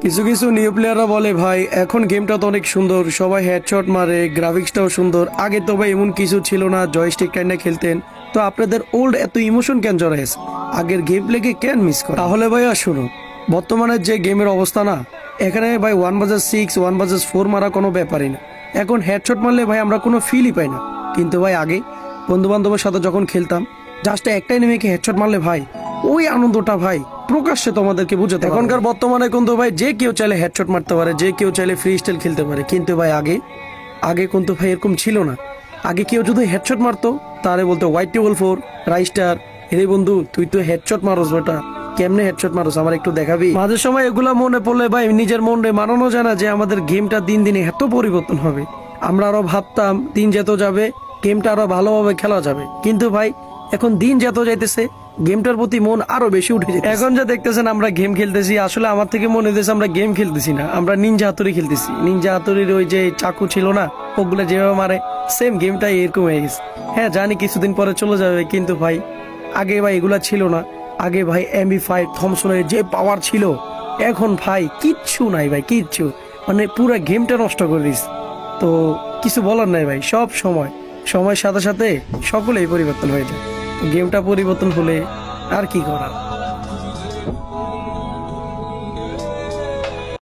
কিছু কিছু নিউ প্লেয়াররা বলে ভাই এখন গেমটা তো অনেক সুন্দর, সবাই হেডশট মারে, গ্রাফিক্সটাও সুন্দর। আগে তো ভাই এমন কিছু ছিল না, জয়স্টিক টাইনা খেলতেন। তো আপনাদের ওল্ড এত ইমোশন কেন জড়াইছে? আগের গেম প্লেকে কেন মিস করে? তাহলে ভাইয়া শুনো, বর্তমানে যে গেমের অবস্থা না, এখানে ভাই 1 vs 6 1 vs 4 মারা কোনো ব্যাপারই না। এখন হেডশট মারলে ভাই আমরা কোনো ফিলই পাই না। কিন্তু ভাই আগে বন্ধু বান্ধবের সাথে যখন খেলতাম, জাস্ট একটাই নেমেকে হেডশট মারলে ভাই ওই আনন্দটা ভাই প্রকাশ্যে তোমাদেরকে বুঝাতে। এখনকার বর্তমানে কিন্তু ভাই যে কেউ চাইলে হেডশট মারতে পারে, যে কেউ চাইলে ফ্রি স্টাইল খেলতে পারে। কিন্তু ভাই আগে আগে কিন্তু ভাই এরকম ছিল না। আগে কেউ যদি হেডশট মারতো তাহলে বলতো YT4 রাইস্টার, হে বন্ধু তুই তো হেডশট মারোস, বেটা কেমনে হেডশট মারোস আমার একটু দেখাবি। মাঝে সময় এগুলা মনে পড়লে ভাই নিজের মনে মানানো যায় না যে আমাদের গেমটা দিন দিনে এত পরিবর্তন হবে। আমরা আরো ভাবতাম দিন যত যাবে গেমটা আরো ভালোভাবে খেলা যাবে, কিন্তু ভাই এখন দিন যত যাইতেছে গেমটার প্রতি মন আরো বেশি উঠে যায়। এখন যা দেখতেছেন আমরা গেম খেলতেছি, আসলে আমার থেকে মনে হইতেছে আমরা গেম খেলতেছি না, আমরা নিনজা হাতুড়ি খেলতেছি। নিনজা হাতুড়ির ওই যে চাকু ছিল না, ওগুলো যেভাবে মারে সেম গেমটাই এরকম হয়ে গেছে। হ্যাঁ জানি কিছুদিন পরে চলে যাবে, কিন্তু ভাই আগে ভাই এগুলা ছিল না। আগে ভাই MP5 থমসনের যে পাওয়ার ছিল, এখন ভাই কিচ্ছু নাই ভাই, কিচ্ছু মানে পুরো গেমটা নষ্ট করে দিস। তো কিছু বলার নাই ভাই, সব সময়ের সাথে সাথে সকলেই পরিবর্তন হয়ে যায়। গেমটা পরিবর্তন হলে আর কি করার।